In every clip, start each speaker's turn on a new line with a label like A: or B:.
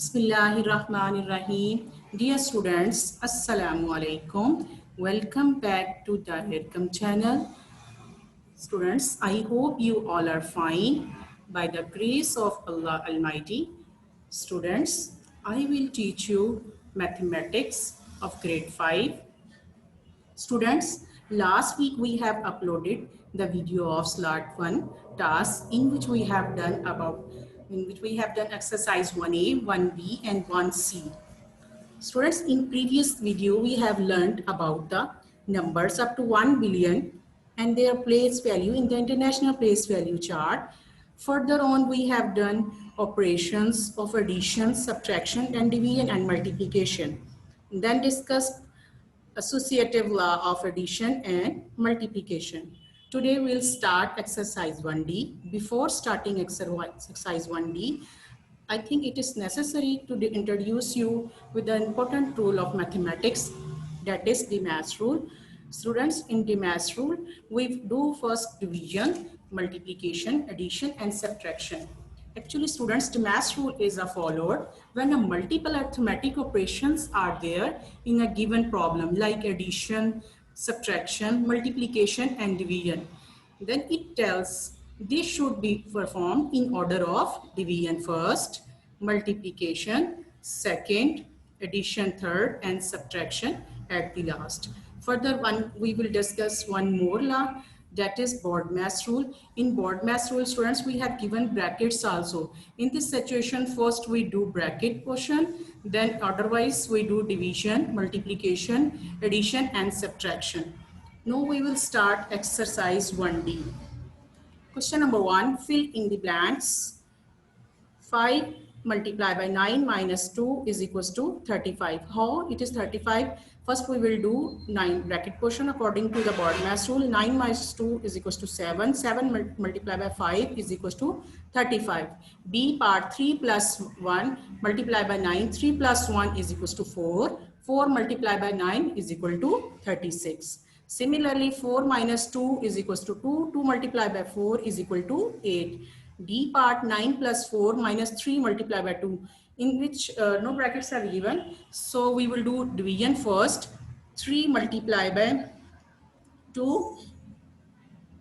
A: Bismillahirrahmanirrahim. Dear students, Assalamu alaikum. Welcome back to the Hirkam channel. Students, I hope you all are fine by the grace of Allah Almighty. Students, I will teach you mathematics of grade 5. Students, last week we have uploaded the video of SLAT 1 task in which we have done exercise 1A, 1B and 1C. Students, in previous video we have learned about the numbers up to 1 billion and their place value in the international place value chart. Further on, we have done operations of addition, subtraction and division and multiplication. Then discussed associative law of addition and multiplication. Today we'll start exercise 1D. Before starting exercise 1D, I think it is necessary to introduce you with the important rule of mathematics, that is the Demas rule. Students, in Demas rule, we do first division, multiplication, addition and subtraction. Actually, students, Demas rule is a followed when a multiple arithmetic operations are there in a given problem like addition, subtraction, multiplication and division. Then it tells this should be performed in order of division first, multiplication second, addition third and subtraction at the last. Further one, we will discuss one more law, that is BODMAS rule. In BODMAS rule, students, we have given brackets also. In this situation, first we do bracket portion, then otherwise we do division, multiplication, addition and subtraction. Now we will start exercise 1D. Question number 1, fill in the blanks. 5 multiplied by 9 minus 2 is equals to 35. How it is 35? First we will do 9 bracket portion according to the BODMAS rule. 9 minus 2 is equals to 7. 7 multiplied by 5 is equals to 35. B part, 3 plus 1 multiplied by 9. 3 plus 1 is equals to 4. 4 multiplied by 9 is equal to 36. Similarly, 4 minus 2 is equals to 2. 2 multiplied by 4 is equal to 8. D part, 9 plus 4 minus 3 multiplied by 2, in which no brackets are given. So we will do division first. 3 multiplied by 2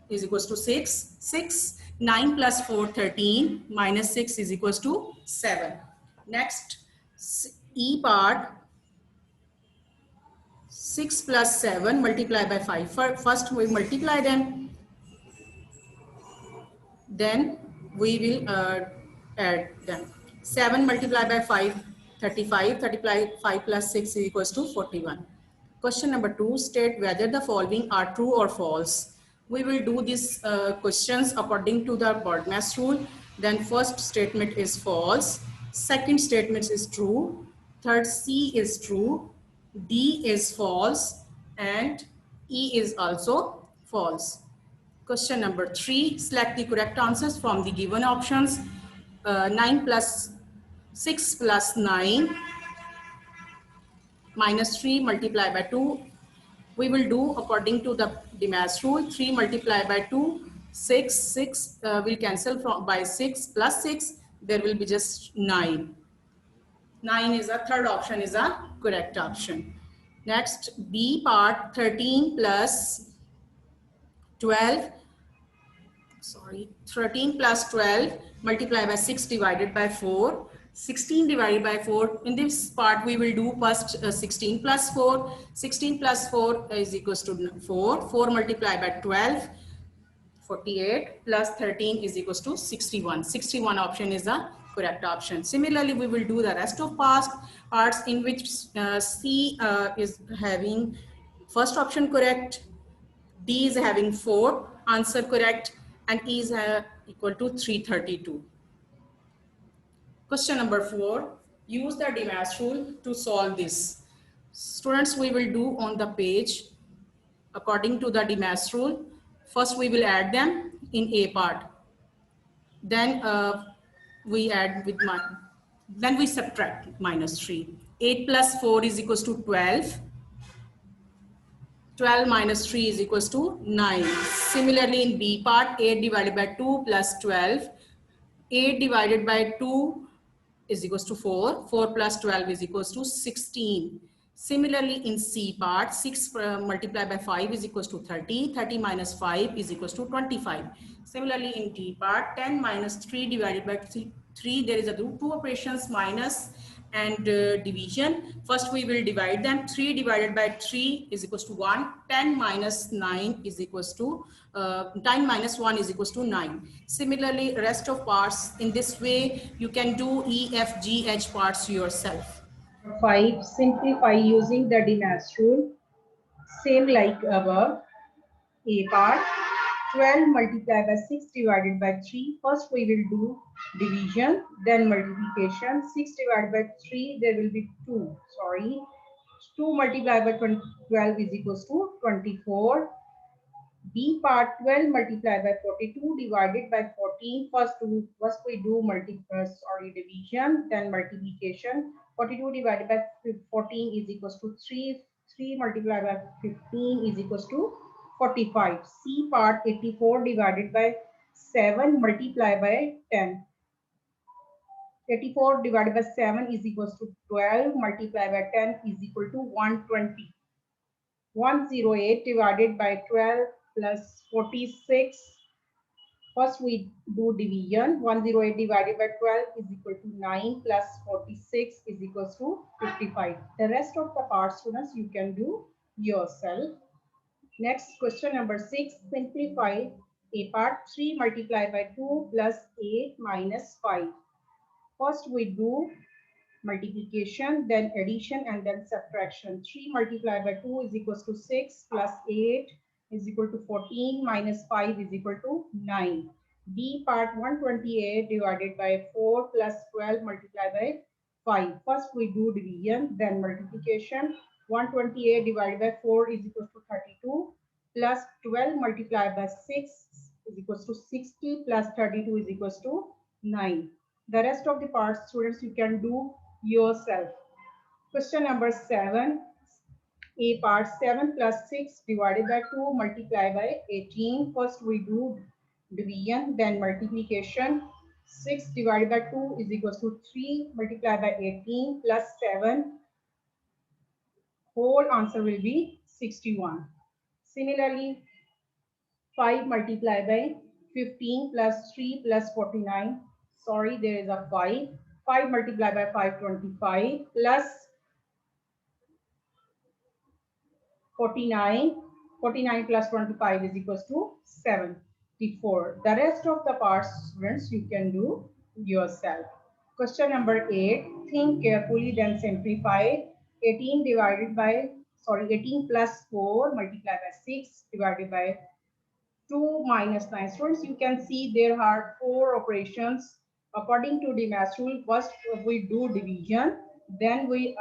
A: is equals to 6. 6. 9 plus 4, 13. Minus 6 is equals to 7. Next, E part, 6 plus 7 multiplied by 5. First we multiply them. Then we will add them. 7 multiplied by 5, 35. 35 plus 6 is equals to 41. Question number 2, state whether the following are true or false. We will do these questions according to the BODMAS rule. Then first statement is false. Second statement is true. Third, C is true. D is false. And E is also false. Question number 3, select the correct answers from the given options. 9 plus 6 plus 9 minus 3 multiplied by 2. We will do according to the Demas rule. 3 multiplied by 2, 6. 6 will cancel by 6 plus 6. There will be just 9. 9 is a third option is a correct option. Next, B part, 13 plus 12. 13 plus 12 multiplied by 6 divided by 4. 16 divided by 4. In this part, we will do first 16 plus 4. 16 plus 4 is equals to 4. 4 multiplied by 12, 48 plus 13 is equals to 61. 61 option is the correct option. Similarly, we will do the rest of parts in which C is having first option correct, D is having 4 answer correct, and E is equal to 332. Question number 4, use the Demas rule to solve this. Students, we will do on the page according to the Demas rule. First we will add them in A part. Then we add with then we subtract minus 3. 8 plus 4 is equals to 12. 12 minus 3 is equals to 9. Similarly, in B part, 8 divided by 2 plus 12. 8 divided by 2 is equals to 4. 4 plus 12 is equals to 16. Similarly, in C part, 6 multiplied by 5 is equals to 30. 30 minus 5 is equals to 25. Similarly, in D part, 10 minus 3 divided by 3, there is a two operations, minus and division. First, we will divide them. 3 divided by 3 is equals to 1. 10 minus 9 is equals to 10 minus 1 is equals to 9. Similarly, rest of parts, in this way, you can do E, F, G, H parts yourself.
B: 5. Simplify using the Dimas rule. Same like above. A part. 12 multiplied by 6 divided by 3. First we will do division, then multiplication. 6 divided by 3, there will be 2. Sorry. 2 multiplied by 12 is equals to 24. B part, 12 multiplied by 42 divided by 14. First we do division, then multiplication. 42 divided by 14 is equals to 3. 3 multiplied by 15 is equals to 45. C part, 84 divided by 7 multiplied by 10. 84 divided by 7 is equals to 12 multiplied by 10 is equal to 120. 108 divided by 12 plus 46. First we do division. 108 divided by 12 is equal to 9 plus 46 is equals to 55. The rest of the parts, students, you can do yourself. Next, question number 6. Simplify a part. 3 multiplied by 2 plus 8 minus 5. First we do multiplication, then addition, and then subtraction. 3 multiplied by 2 is equals to 6 plus 8 is equal to 14 minus 5 is equal to 9. B part, 128 divided by 4 plus 12 multiplied by 5. First we do division, then multiplication. 128 divided by 4 is equal to 32 plus 12 multiplied by 6 is equals to 60 plus 32 is equals to 9. The rest of the parts, students, you can do yourself. Question number 7. A part, 7 plus 6 divided by 2 multiplied by 18. First we do division, then multiplication. 6 divided by 2 is equals to 3 multiplied by 18 plus 7. Whole answer will be 61. Similarly, 5 multiplied by 15 plus 3 plus 49. Sorry, there is a 5. 5 multiplied by 5, 25 plus 49. 49 plus 25 is equals to 74. The rest of the parts, students, you can do yourself. Question number 8. Think carefully, then simplify. 18 plus 4 multiplied by 6 divided by 2 minus 9. Students, you can see there are 4 operations. According to Dimas rule, first we do division, then we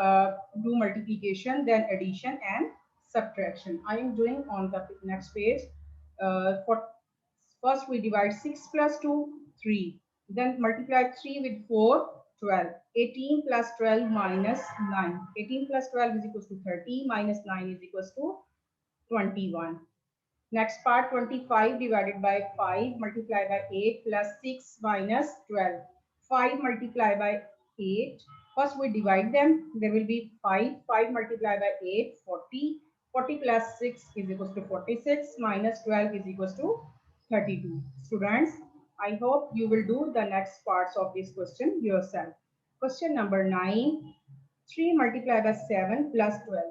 B: do multiplication, then addition and subtraction. I am doing on the next page. For first we divide 6 plus 2, 3. Then multiply 3 with 4, 12. 18 plus 12 minus 9. 18 plus 12 is equals to 30 minus 9 is equals to 21. Next part, 25 divided by 5 multiplied by 8 plus 6 minus 12. 5 multiplied by 8. First we divide them. There will be 5. 5 multiplied by 8, 40. 40 plus 6 is equals to 46 minus 12 is equals to 32. Students, I hope you will do the next parts of this question yourself. Question number 9. 3 multiplied by 7 plus 12.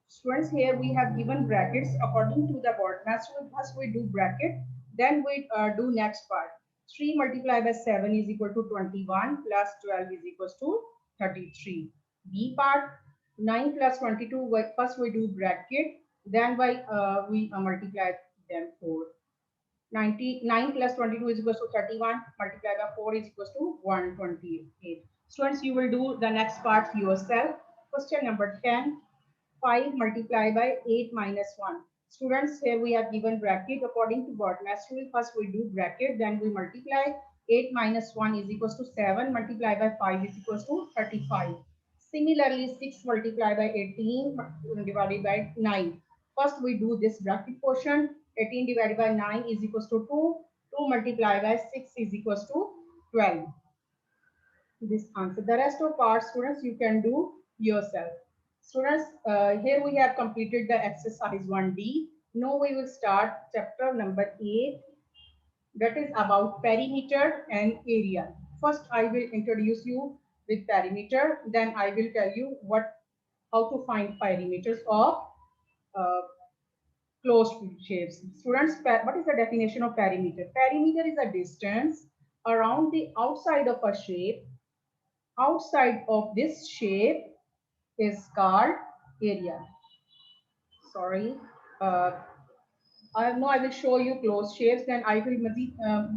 B: Students, here we have given brackets according to the board. First we do bracket, then we do next part. 3 multiplied by 7 is equal to 21 plus 12 is equals to 33. B part, 9 plus 22, first we do bracket, then we multiply them 4. 99 plus 22 is equals to 31 multiplied by 4 is equals to 128. Students, you will do the next part yourself. Question number 10. 5 multiplied by 8 minus 1. Students, here we have given bracket according to BODMAS rule. First we do bracket, then we multiply. 8 minus 1 is equals to 7 multiplied by 5 is equals to 35. Similarly, 6 multiplied by 18 divided by 9. First we do this bracket portion. 18 divided by 9 is equals to 2. 2 multiplied by 6 is equals to 12. this answer. The rest of parts, students, you can do yourself. Students, here we have completed the exercise 1D. Now we will start chapter number 8, that is about perimeter and area. First, I will introduce you with perimeter. Then I will tell you how to find perimeters of uh, closed shapes. Students, what is the definition of perimeter? Perimeter is a distance around the outside of a shape. Outside of this shape is called area. Sorry. Uh, I will show you closed shapes, then I will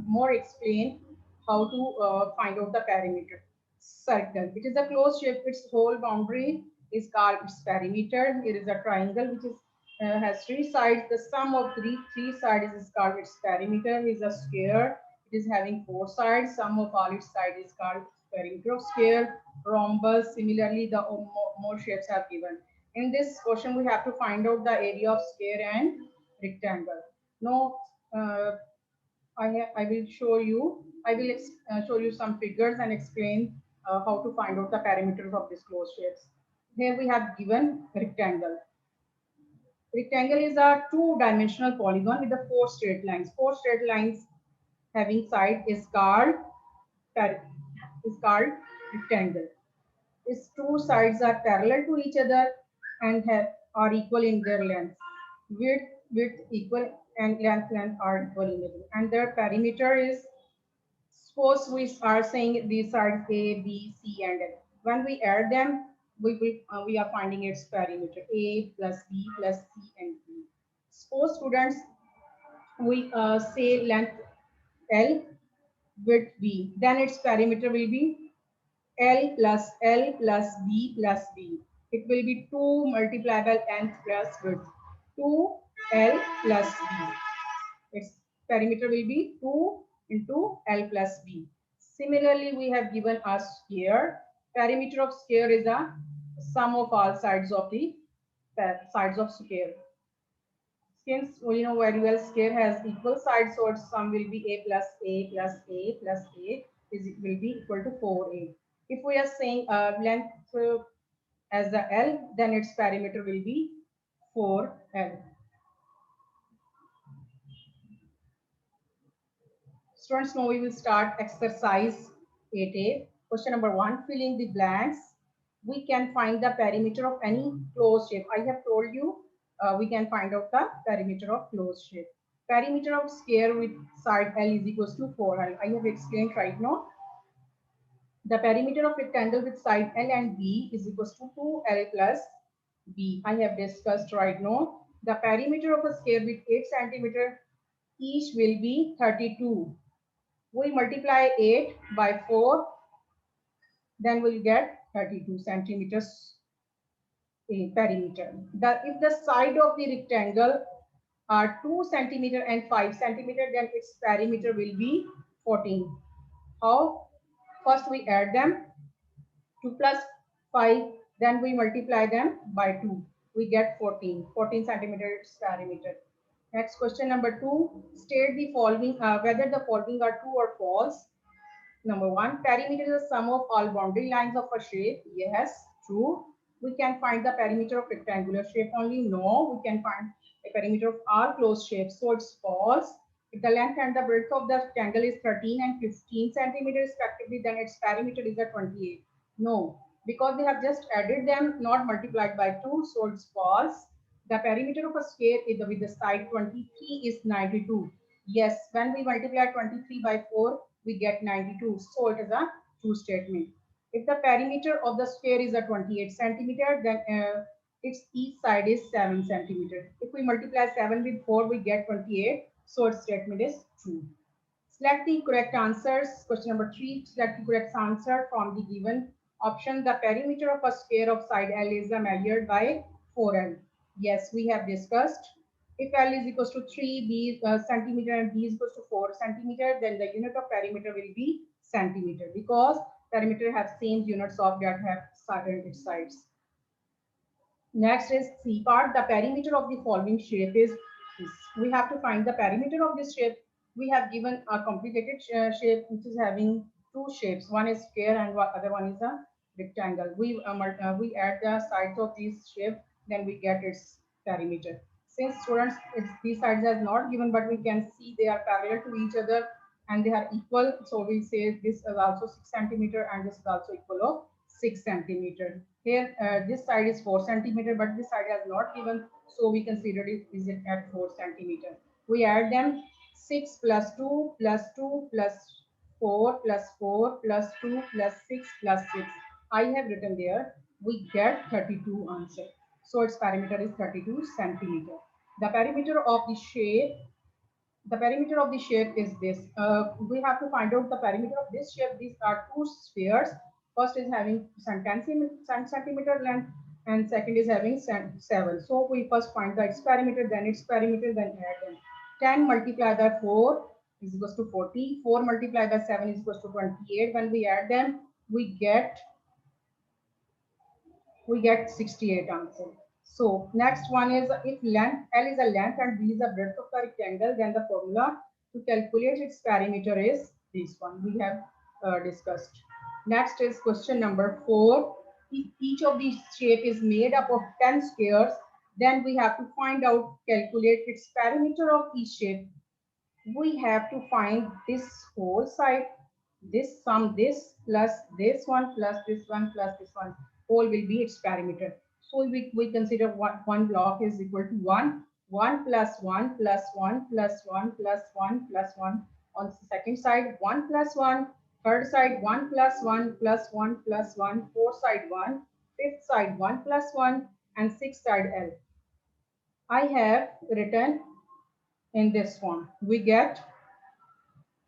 B: more explain how to find out the perimeter. Circle. It is a closed shape. Its whole boundary is called its perimeter. It is a triangle which is has three sides. The sum of three sides is called its perimeter. It is a square. It is having four sides. Sum of all its sides is called perimeter of square. Rhombus. Similarly, the more shapes are given. In this question, we have to find out the area of square and rectangle. Now, I will show you. I will show you some figures and explain how to find out the parameters of this closed shapes. Here we have given rectangle. Rectangle is a two-dimensional polygon with the four straight lines. Four straight lines having side is called rectangle. Its two sides are parallel to each other and are equal in their length. Width equal and length are equal in it. And their perimeter is, suppose we are saying these sides A, B, C, and L. When we add them, we are finding its perimeter A plus B plus C and D. Suppose students, we say length L, width B, then its perimeter will be L plus B plus B. It will be 2 multiplied by length plus width. 2L plus B. Its perimeter will be 2 into L plus B. Similarly, we have given a sphere. Perimeter of sphere is a sum of all sides of the sides of sphere. Since we know very well sphere has equal sides, so its sum will be A plus A plus A plus A will be equal to 4A. If we are saying length as the L, then its perimeter will be 4L. Students, now we will start exercise 8A. Question number 1, fill in the blanks. We can find the perimeter of any closed shape. I have told you we can find out the perimeter of closed shape. Perimeter of sphere with side L is equals to 4L. I have explained right now. The perimeter of rectangle with side L and B is equals to 2L plus B. I have discussed right now. The perimeter of a sphere with 8 centimeter each will be 32. We multiply 8 by 4, then we'll get 32 centimeters perimeter. If the side of the rectangle are 2 centimeter and 5 centimeter, then its perimeter will be 14. How? First we add them, 2 plus 5, then we multiply them by 2. We get 14 centimeters perimeter. Next, question number 2, state the following, whether the following are true or false. Number 1, perimeter is the sum of all boundary lines of a shape. Yes, true. We can find the perimeter of rectangular shape only. No, we can find a perimeter of all closed shapes. So it's false. If the length and the breadth of the rectangle is 13 and 15 centimeters respectively, then its perimeter is at 28. No, because they have just added them, not multiplied by 2, so it's false. The perimeter of a sphere is with the side 23 is 92. Yes, when we multiply 23 by 4, we get 92. So it is a true statement. If the perimeter of the sphere is a 28 centimeter, then its each side is 7 centimeter. If we multiply 7 with 4, we get 28. So its statement is true. Select the correct answers. Question number 3, select the correct answer from the given option. The perimeter of a sphere of side L is measured by 4L. Yes, we have discussed. If L is equals to 3 centimeter and B is equals to 4 centimeter, then the unit of perimeter will be centimeter, because perimeter have same units of that have its sides. Next is C part. The perimeter of the following shape is this. We have to find the perimeter of this shape. We have given a complicated shape which is having two shapes. One is square and other one is a rectangle. We add the sides of these shape, then we get its perimeter. Since students, these sides are not given, but we can see they are parallel to each other and they are equal. So we say this is also 6 centimeter and this is also equal of 6 centimeter. Here, this side is 4 centimeter, but this side has not given, so we consider it is it at 4 centimeter. We add them 6 plus 2 plus 2 plus 4 plus 4 plus 2 plus 6 plus 6. I have written there. We get 32 answer. So its perimeter is 32 centimeter. The perimeter of the shape is this. We have to find out the perimeter of this shape. These are two spheres. First is having 10 centimeter length and second is having 7. So we first find the its perimeter, then its perimeter, then add them. 10 multiplied by 4 is equals to 40. 4 multiplied by 7 is equals to 28. When we add them, we get 68 answer. So next one is if length L is a length and B is a breadth of the rectangle, then the formula to calculate its perimeter is this one we have discussed. Next is question number 4. If each of these shape is made up of 10 squares, then we have to find out, calculate its perimeter of each shape. We have to find this whole side, this sum, this plus this one plus this one plus this one, whole will be its perimeter. So we consider one block is equal to 1, 1 plus 1 plus 1 plus 1 plus 1 plus 1. On the second side, 1 plus 1, third side, 1 plus 1 plus 1 plus 1, fourth side, 1, fifth side, 1 plus 1, and sixth side, L. I have written in this form. We get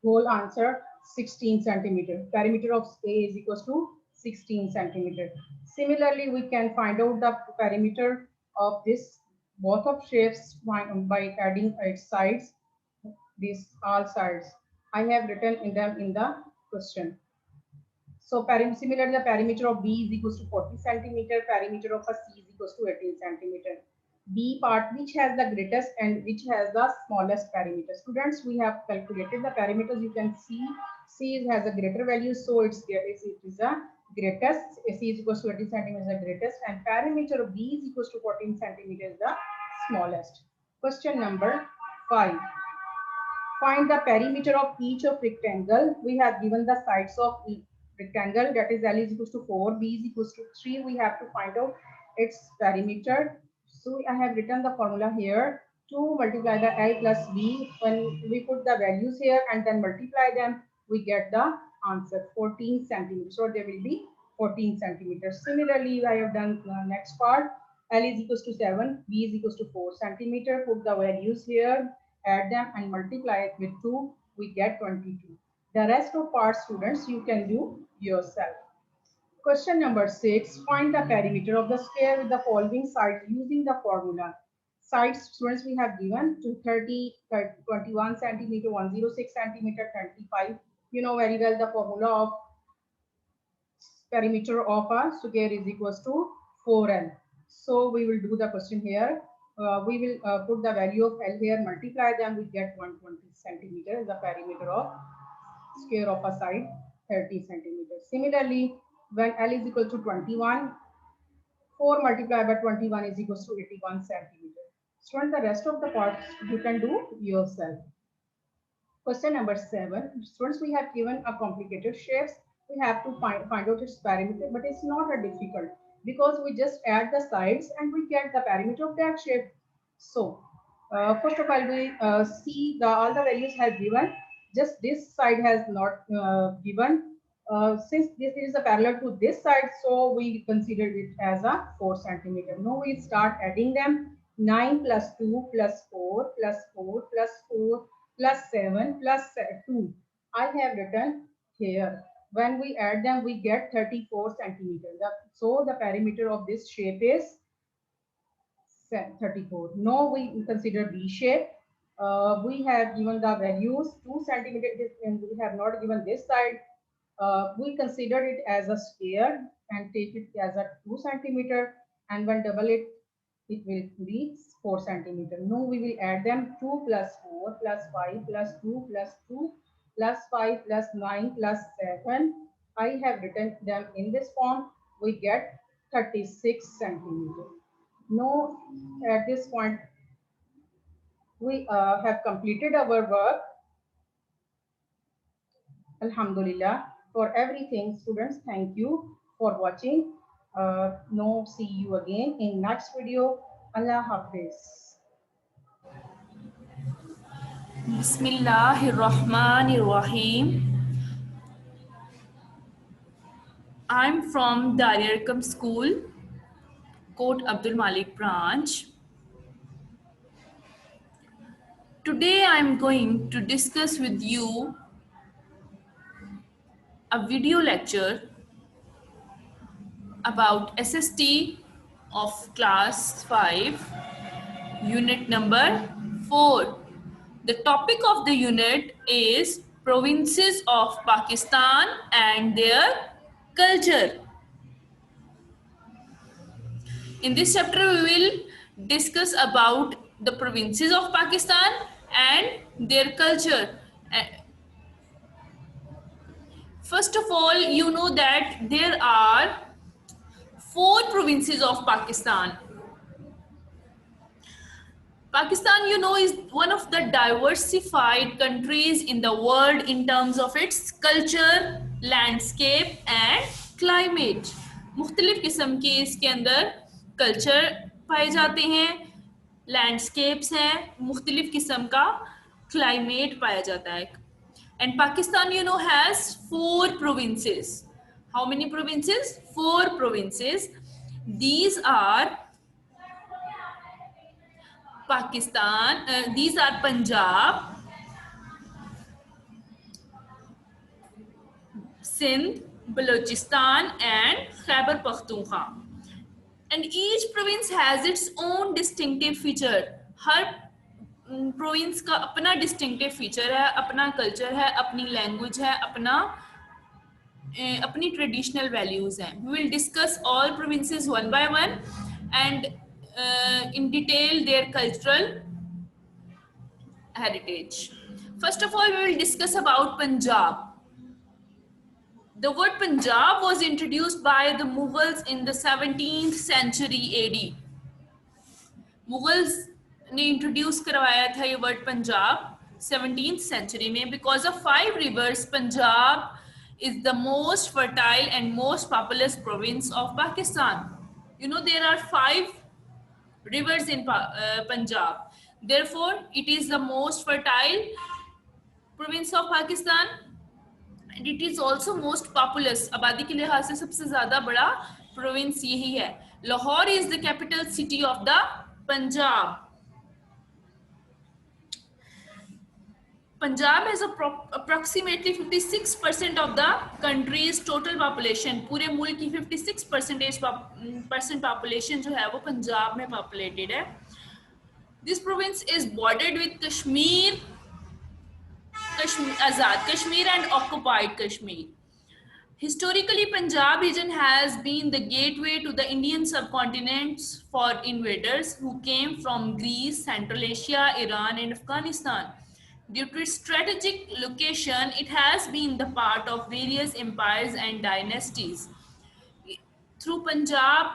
B: whole answer 16 centimeter. Perimeter of A is equals to 16 centimeter. Similarly, we can find out the perimeter of this both of shapes by adding its sides, these all sides. I have written in them in the question. So similarly, the perimeter of B is equals to 40 centimeter. Perimeter of a C is equals to 18 centimeter. B part, which has the greatest and which has the smallest perimeter. Students, we have calculated the perimeters. You can see C has a greater value, so it is the greatest. C is equals to 18 centimeter is the greatest, and perimeter of B is equals to 14 centimeter is the smallest. Question number 5. Find the perimeter of each of rectangle. We have given the sides of rectangle, that is L is equals to 4, B is equals to 3. We have to find out its perimeter. So I have written the formula here. 2 multiply the L plus B. When we put the values here and then multiply them, we get the answer 14 centimeters. So there will be 14 centimeters. Similarly, I have done the next part. L is equals to 7, B is equals to 4 centimeter. Put the values here, add them and multiply it with 2, we get 22. The rest of parts, students, you can do yourself. Question number 6. Find the perimeter of the square with the following sides using the formula. Sides, students, we have given to 30, 21 centimeter, 106 centimeter, 25. You know very well the formula of perimeter of a square is equals to 4L. So we will do the question here. We will put the value of L here, multiply them, we get 120 centimeter is the perimeter of square of a side, 30 centimeters. Similarly, when L is equal to 21, 4 multiplied by 21 is equals to 81 centimeter. Student, the rest of the parts you can do yourself. Question number 7. Students, we have given a complicated shapes. We have to find out its perimeter, but it's not a difficult because we just add the sides and we get the perimeter of that shape. So, first of all, we see all the values have given. Just this side has not given. Since this is a parallel to this side, so we consider it as a 4 centimeter. Now we start adding them. 9 plus 2 plus 4 plus 4 plus 4 plus 7 plus 2. I have written here. When we add them, we get 34 centimeters. So the perimeter of this shape is 34. Now we consider B shape. We have given the values 2 centimeters and we have not given this side. We consider it as a square and take it as a 2 centimeter, and when double it, it will be 4 centimeter. Now we will add them 2 plus 4 plus 5 plus 2 plus 2 plus 5 plus 9 plus 7. I have written them in this form. We get 36 centimeter. Now, at this point, we have completed our work. Alhamdulillah for everything. Students, thank you for watching. Now, see you again in next video. Allah Hafiz.
C: Bismillahirrahmanirrahim. I'm from Dariyarkam School, Kot Abdul Malik branch. Today I'm going to discuss with you a video lecture about SST of class 5, unit number 4. The topic of the unit is provinces of Pakistan and their culture. In this chapter, we will discuss about the provinces of Pakistan and their culture. First of all, you know that there are 4 provinces of Pakistan. Pakistan, you know, is one of the diversified countries in the world in terms of its culture, landscape and climate. मुख्तलिफ किस्म के इसके अंदर culture पाए जाते हैं, landscapes हैं, मुख्तलिफ किस्म का क्लाइमेट पाया जाता है. And Pakistan, you know, has 4 provinces. How many provinces? 4 provinces. These are Pakistan, these are Punjab, Sindh, Balochistan and Khyber Pakhtunkhwa. And each province has its own distinctive feature. Her province का अपना distinctive feature है, अपना culture है, अपनी language है, अपनी traditional values हैं. We will discuss all provinces one by one and in detail their cultural heritage. First of all, we will discuss about Punjab. The word Punjab was introduced by the Mughals in the 17th century AD. Mughals ने introduce करवाया था ये word Punjab 17th century में. Because of 5 rivers, Punjab is the most fertile and most populous province of Pakistan. You know, there are 5 rivers in Punjab. Therefore, it is the most fertile province of Pakistan and it is also most populous. आबादी के लिहाज से सबसे ज़्यादा बड़ा province यही है. Lahore is the capital city of the Punjab. Punjab has approximately 56% of the country's total population. पूरे मुल्क की 56% population जो है वो पंजाब में populated है. This province is bordered with Kashmir, Azad Kashmir and occupied Kashmir. Historically, Punjab region has been the gateway to the Indian subcontinent for invaders who came from Greece, Central Asia, Iran and Afghanistan. Due to its strategic location, it has been the part of various empires and dynasties. Through Punjab,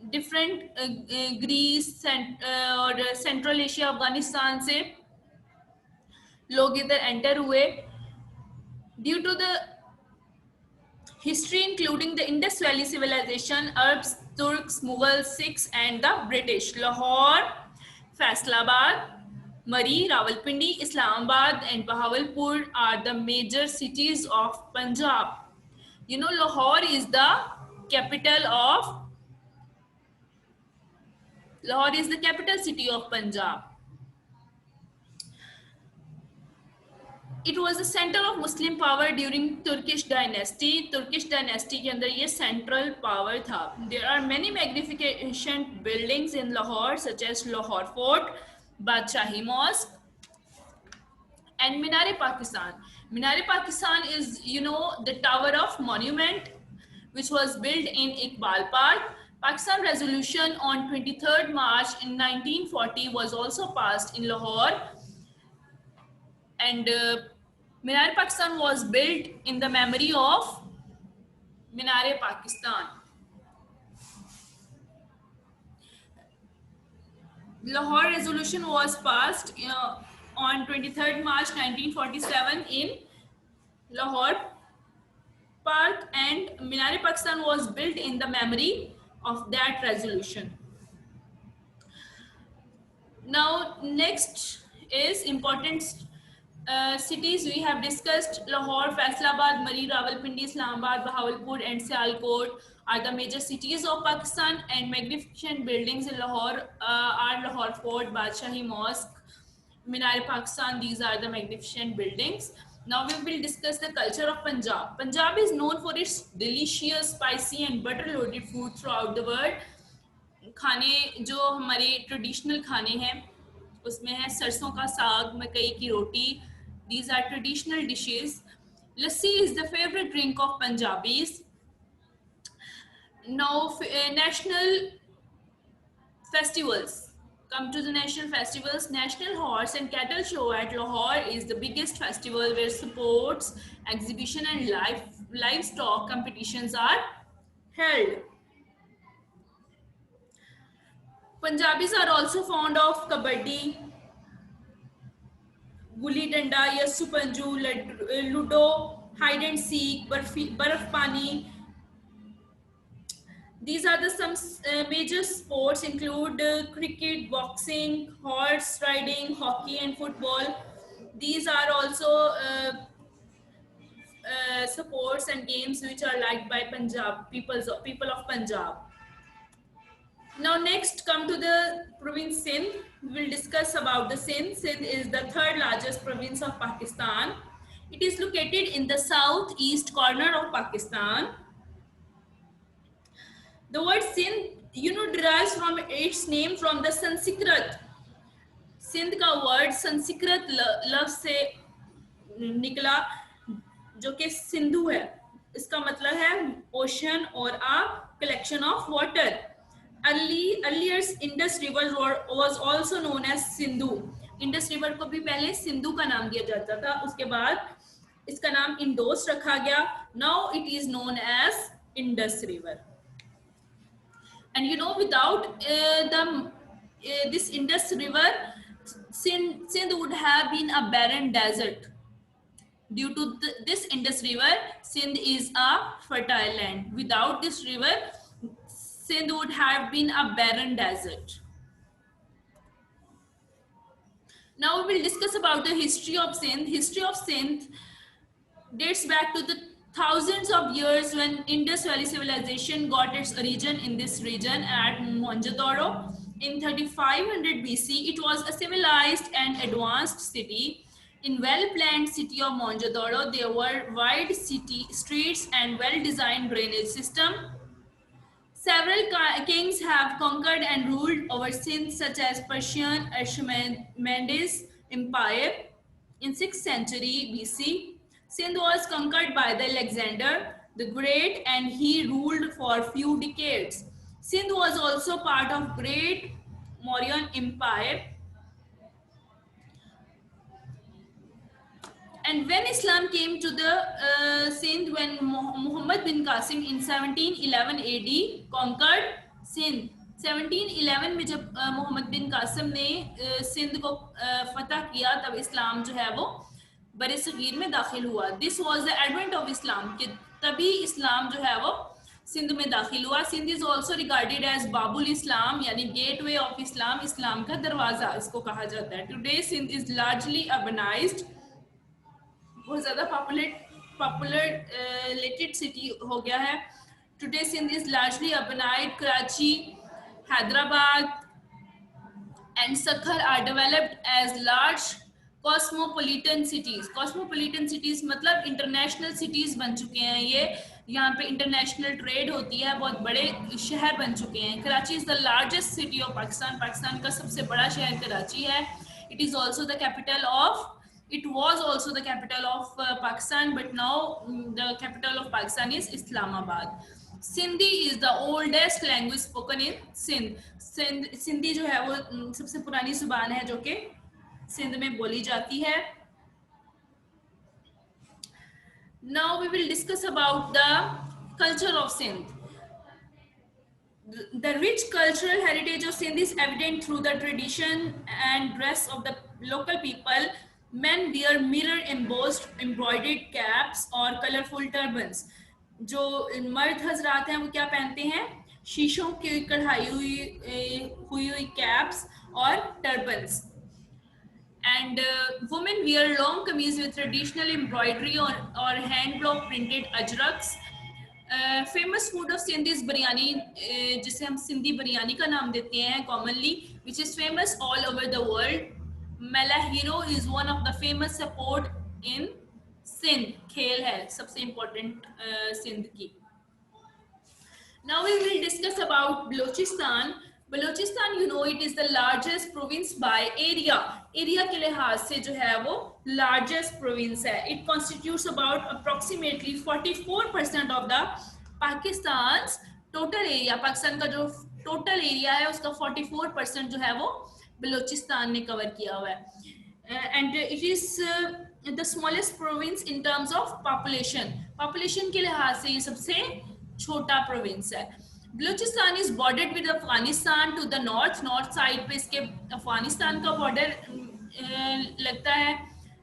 C: different Greece और Central Asia, Afghanistan से लोग इधर enter हुए. Due to the history including the Indus Valley civilization, Arabs, Turks, Mughals, Sikhs and the British, Lahore, Faisalabad, Mari, Rawalpindi, Islamabad and Bahawalpur are the major cities of Punjab. You know, Lahore is the capital city of Punjab. It was the center of Muslim power during Turkish dynasty. Turkish dynasty के अंदर ये central power था. There are many magnificent buildings in Lahore such as Lahore Fort, Badshahi Mosque and Minar-e-Pakistan. Minar-e-Pakistan is, you know, the tower of monument which was built in Iqbal Park. Pakistan resolution on 23rd March in 1940 was also passed in Lahore and Minar-e-Pakistan was built in the memory of Minar-e-Pakistan. Lahore Resolution was passed on 23rd March 1947 in Lahore Park, and Minar-e-Pakistan was built in the memory of that resolution. Now, next is important cities. We have discussed Lahore, Faisalabad, Mari, Rawalpindi, Islamabad, Bahawalpur, and Sialkot are the major cities of Pakistan, and magnificent buildings in Lahore are Lahore Fort, Badshahi Mosque, Minar-e-Pakistan. These are the magnificent buildings. Now we will discuss the culture of Punjab. Punjab is known for its delicious, spicy, and butter-loaded food throughout the world. खाने जो हमारे traditional खाने हैं उसमें है सरसों का साग, मकई की रोटी. These are traditional dishes. Lassi is the favorite drink of Punjabis. Now national festivals. Come to the national festivals. National Horse and Cattle Show at Lahore is the biggest festival where sports, exhibition, and livestock competitions are held. Punjabis are also fond of kabaddi, gulli danda, yassu panju, ludo, hide and seek, barf pani. These are the some major sports include cricket, boxing, horse riding, hockey, and football. These are also sports and games which are liked by people of Punjab. Now next come to the province Sindh. We will discuss about the Sindh. Sindh is the third largest province of Pakistan. It is located in the southeast corner of Pakistan. The word Sindh, derives from its name from the Sanskrit. Sindh का word Sanskrit लफ्ज से निकला जो कि सिंधु है. इसका मतलब है ocean और a collection of water. Earlier Indus River was also known as Sindhu. Indus River को भी पहले सिंधु का नाम दिया जाता था. उसके बाद इसका नाम इंडोस रखा गया. Now it is known as Indus River. And without this Indus River, Sindh would have been a barren desert. Due to this Indus River, Sindh is a fertile land. Without this river, Sindh would have been a barren desert. Now we will discuss about the history of Sindh. History of Sindh dates back to the thousands of years when Indus Valley civilization got its origin in this region at Mohenjo-daro. In 3500 BC, it was a civilized and advanced city. In well-planned city of Mohenjo-daro, there were wide city streets and well-designed drainage system. Several kings have conquered and ruled over Sindh, such as Persian Achaemenid Empire in 6th century BC. Sindh was conquered by the Alexander the Great, and he ruled for few decades. Sindh was also part of Great Mauryan Empire. And when Islam came to the Sindh, when Muhammad bin Qasim in 1711 AD conquered Sindh. 1711 में जब मोहम्मद बिन कासिम ने सिंध को फतह किया, तब इस्लाम जो है वो बड़े सगीर में दाखिल हुआ. This was the advent of Islam, कि तभी इस्लाम जो है वो सिंध में दाखिल हुआ. Sindh is also regarded as Babul Islam, यानी गेट वे ऑफ इस्लाम, इस्लाम का दरवाजा इसको कहा जाता है. Today Sindh is largely urbanised, बहुत ज़्यादा पॉपुलेटेड सिटी हो गया है. Today Sindh is largely urbanised. Karachi, Hyderabad and Sukkur are developed as large cosmopolitan cities. Cosmopolitan cities मतलब इंटरनेशनल सिटीज बन चुके हैं ये. यहाँ पे इंटरनेशनल ट्रेड होती है, बहुत बड़े शहर बन चुके हैं. Karachi is the largest city of Pakistan. Pakistan का सबसे बड़ा शहर कराची है. It is also the capital of, it was also the capital of Pakistan, but now the capital of Pakistan is Islamabad. Sindhi is the oldest language spoken in Sindh. Sindhi जो है वो सबसे पुरानी जुबान है जो कि सिंध में बोली जाती है. Now we will discuss about the culture of Sindh. The rich cultural heritage of Sindh is evident through the tradition and dress of the local people. Men wear mirror embossed embroidered caps और colorful turbans. जो मर्द हजरात हैं वो क्या पहनते हैं? शीशों की कढ़ाई हुई कैप्स और turbans. And women wear long kameez with traditional embroidery or hand block printed ajraks. Famous food of Sindh is biryani, जिसे हम सिंधी बिरयानी का नाम देते हैं commonly, which is famous all over the world. Mela Hero is one of the famous sport in Sindh. खेल है सबसे important Sindh की. Now we will discuss about Balochistan. Balochistan, you know, it is the largest province by area. Area के लिहाज से जो है वो largest province है. It constitutes about approximately 44% of the Pakistan's total area. Pakistan का जो total area है उसका 44% जो है वो बलोचिस्तान ने cover किया हुआ है. And it is the smallest province in terms of population. Population के लिहाज से ये सबसे छोटा प्रोविंस है. Balochistan is bordered with Afghanistan to the north. North side पे इसके अफगानिस्तान का बॉर्डर लगता है.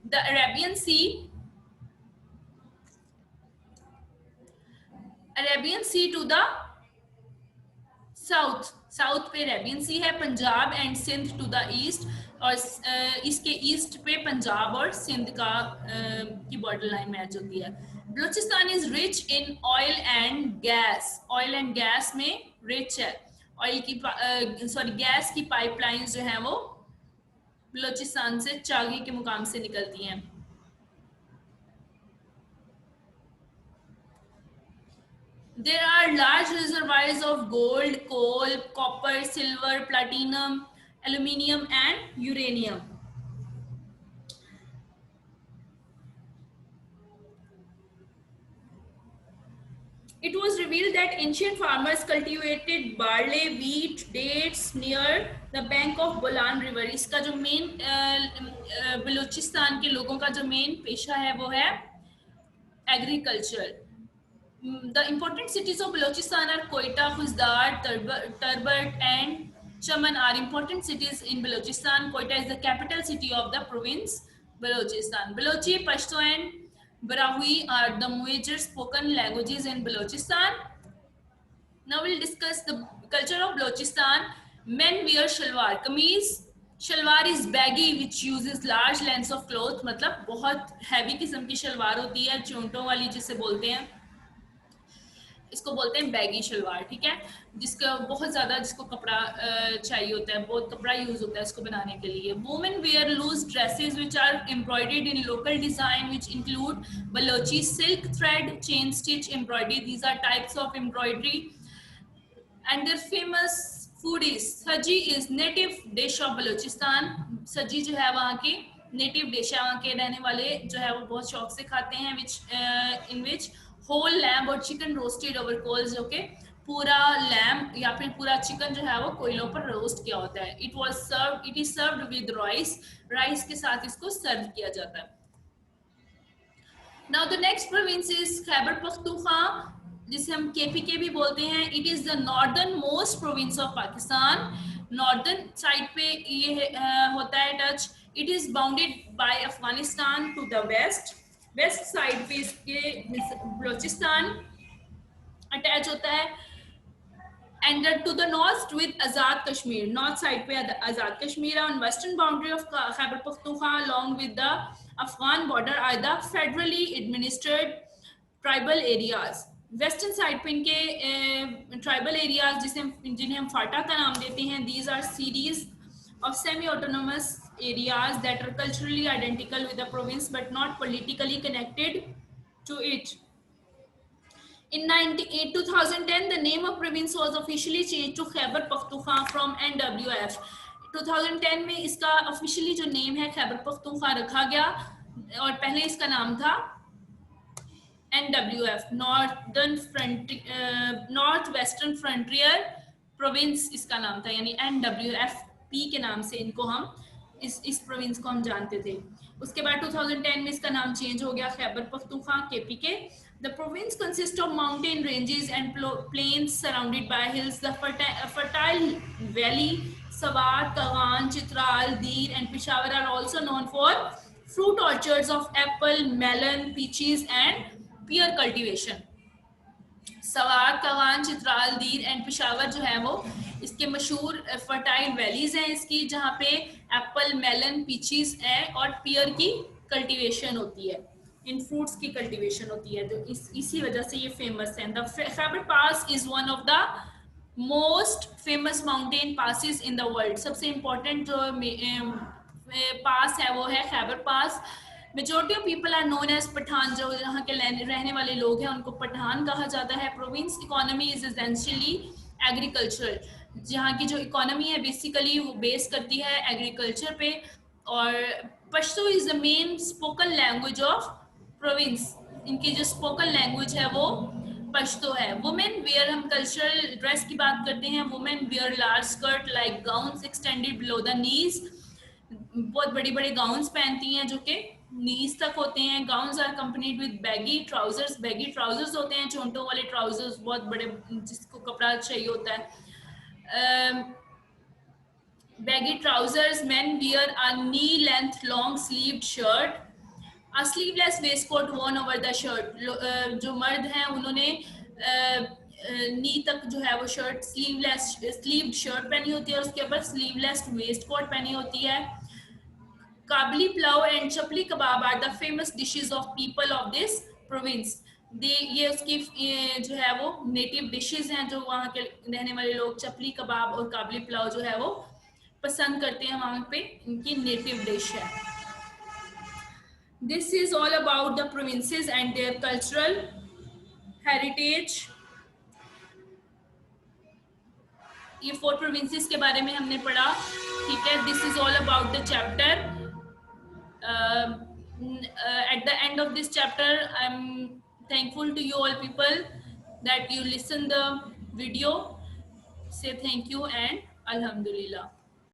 C: The Arabian Sea to the south. South पे अरेबियन सी है. Punjab and Sindh to the east, और इसके ईस्ट पे पंजाब और सिंध का की बॉर्डर लाइन मैच होती है. Balochistan is rich in oil and gas. Oil and gas में रिच है. ऑयल की गैस की पाइपलाइंस जो हैं वो बलूचिस्तान से चागी के मुकाम से निकलती हैं. There are large reservoirs of gold, coal, copper, silver, platinum, aluminium and uranium. It was revealed that ancient farmers cultivated barley, wheat, dates near the bank of Bolan River. इसका जो मेन बलूचिस्तान के लोगों का जो मेन पेशा है वो है agriculture. The important cities of Balochistan are Quetta, Khuzdar, Turbat and Chaman are important cities in Balochistan. Quetta is the capital city of the province Balochistan. Balochi, Pashto and Barahui are the major spoken languages in Balochistan. Now we'll discuss the culture of Balochistan. Men wear shalwar kameez. Shalwar is baggy which uses large lengths of cloth. मतलब बहुत heavy किस्म की शलवार होती है, चूंटों वाली जिसे बोलते हैं, इसको बोलते हैं बैगी शलवार. ठीक है, जिसका बहुत ज़्यादा जिसको कपड़ा चाहिए होता है, बहुत कपड़ा यूज़ होता है इसको बनाने के लिए. Women wear loose dresses which are embroidered in local design which include Balochi silk thread, chain stitch embroidery. These are types of embroidery. And their famous food is sajji is native dish of Balochistan. Sajji जो है वहाँ की native dish है, वहाँ के रहने वाले जो है वो बहुत शौक से खाते हैं. विच इन विच होल लैम्ब और चिकन रोस्टेड ओवर कोल्स. जो कि पूरा लैम्ब या फिर पूरा चिकन जो है वो कोयलों पर रोस्ट किया होता है. It is served with rice. Rice के साथ इसको सर्व किया जाता है. Now the next province is Khyber Pakhtunkhwa, जिसे हम KPK भी बोलते हैं. It is the northern most province of Pakistan. Northern side पे ये होता है touch. It is bounded by Afghanistan to the west. West side पे इसके बलूचिस्तान अटैच होता है. And to the north with Azad Kashmir. North side पे Azad Kashmir. On western boundary of Khyber Pakhtunkhwa along with the Afghan border are the federally administered tribal areas. Western side पे इनके tribal areas जिन्हें हम फाटा का नाम देते हैं. These R series of semi-autonomous areas that are culturally identical with the province but not politically connected to it. In 2010, the name of province was officially changed to Khyber Pakhtunkhwa from NWF. 2010 में इसका officially जो name है खैबर पख्तूनख्वा रखा गया, और पहले इसका नाम था NWF, north western frontier province इसका नाम था. यानी NWF के नाम से इनको हम इस प्रोविंस को हम जानते थे। उसके बाद 2010 में इसका नाम चेंज हो गया Khyber Pakhtunkhwa KPK। The province consist of mountain ranges and plains surrounded by hills. The fertile valley Swat, Kagan, Chitral, Dir and Peshawar are also known for fruit orchards of apple, melon, peaches and pear cultivation. सवार, कवान, चित्राल, दीर एंड पिशावर जो है वो इसके मशहूर fertile valleys हैं इसकी, जहाँ पे एप्पल, मेलन, पीचीज है और पियर की कल्टीवेशन होती है, इन फ्रूट्स की कल्टीवेशन होती है, तो इसी वजह से ये फेमस है। The Khyber pass is one of the most famous mountain passes in the world. सबसे इम्पोर्टेंट जो पास है वो है Khyber pass. Majority of people are known as Pathan, जो यहाँ के रहने वाले लोग हैं उनको पठान कहा जाता है। Province economy is essentially agricultural, जहाँ की जो इकोनॉमी है बेसिकली वो बेस करती है एग्रीकल्चर पे। और Pashto is the main spoken language of province, इनकी जो स्पोकन लैंग्वेज है वो पश्तो है। वुमेन वेयर, हम कल्चरल ड्रेस की बात करते हैं, women wear large skirt like gowns extended below the knees, बहुत बड़ी बड़ी गाउन्स पहनती हैं जो कि नीज तक होते हैं। Gowns are accompanied with baggy trousers, baggy trousers होते हैं चोंटों वाले ट्राउजर्स, बहुत बड़े जिसको कपड़ा चाहिए होता है। Baggy trousers, men wear a knee length long sleeved shirt, a sleeveless waistcoat worn over the shirt. जो मर्द हैं उन्होंने नी तक जो है वो शर्ट स्लीव्ड शर्ट पहनी होती है और उसके ऊपर स्लीवलेस वेस्ट कोट पहनी होती है। Kabuli pulao and chapli kebab are the famous dishes of people of this province. ये उसकी जो है वो नेटिव डिशेज हैं जो वहाँ के रहने वाले लोग चपली कबाब और काबली पुलाव जो है वो पसंद करते हैं, वहाँ पे इनकी नेटिव डिश है। This is all about the provinces and their cultural heritage. ये 4 प्रोविंसेस के बारे में हमने पढ़ा, ठीक है। This is all about the chapter. At the end of this chapter, I'm thankful to you all people that you listen the video. Say thank you and Alhamdulillah.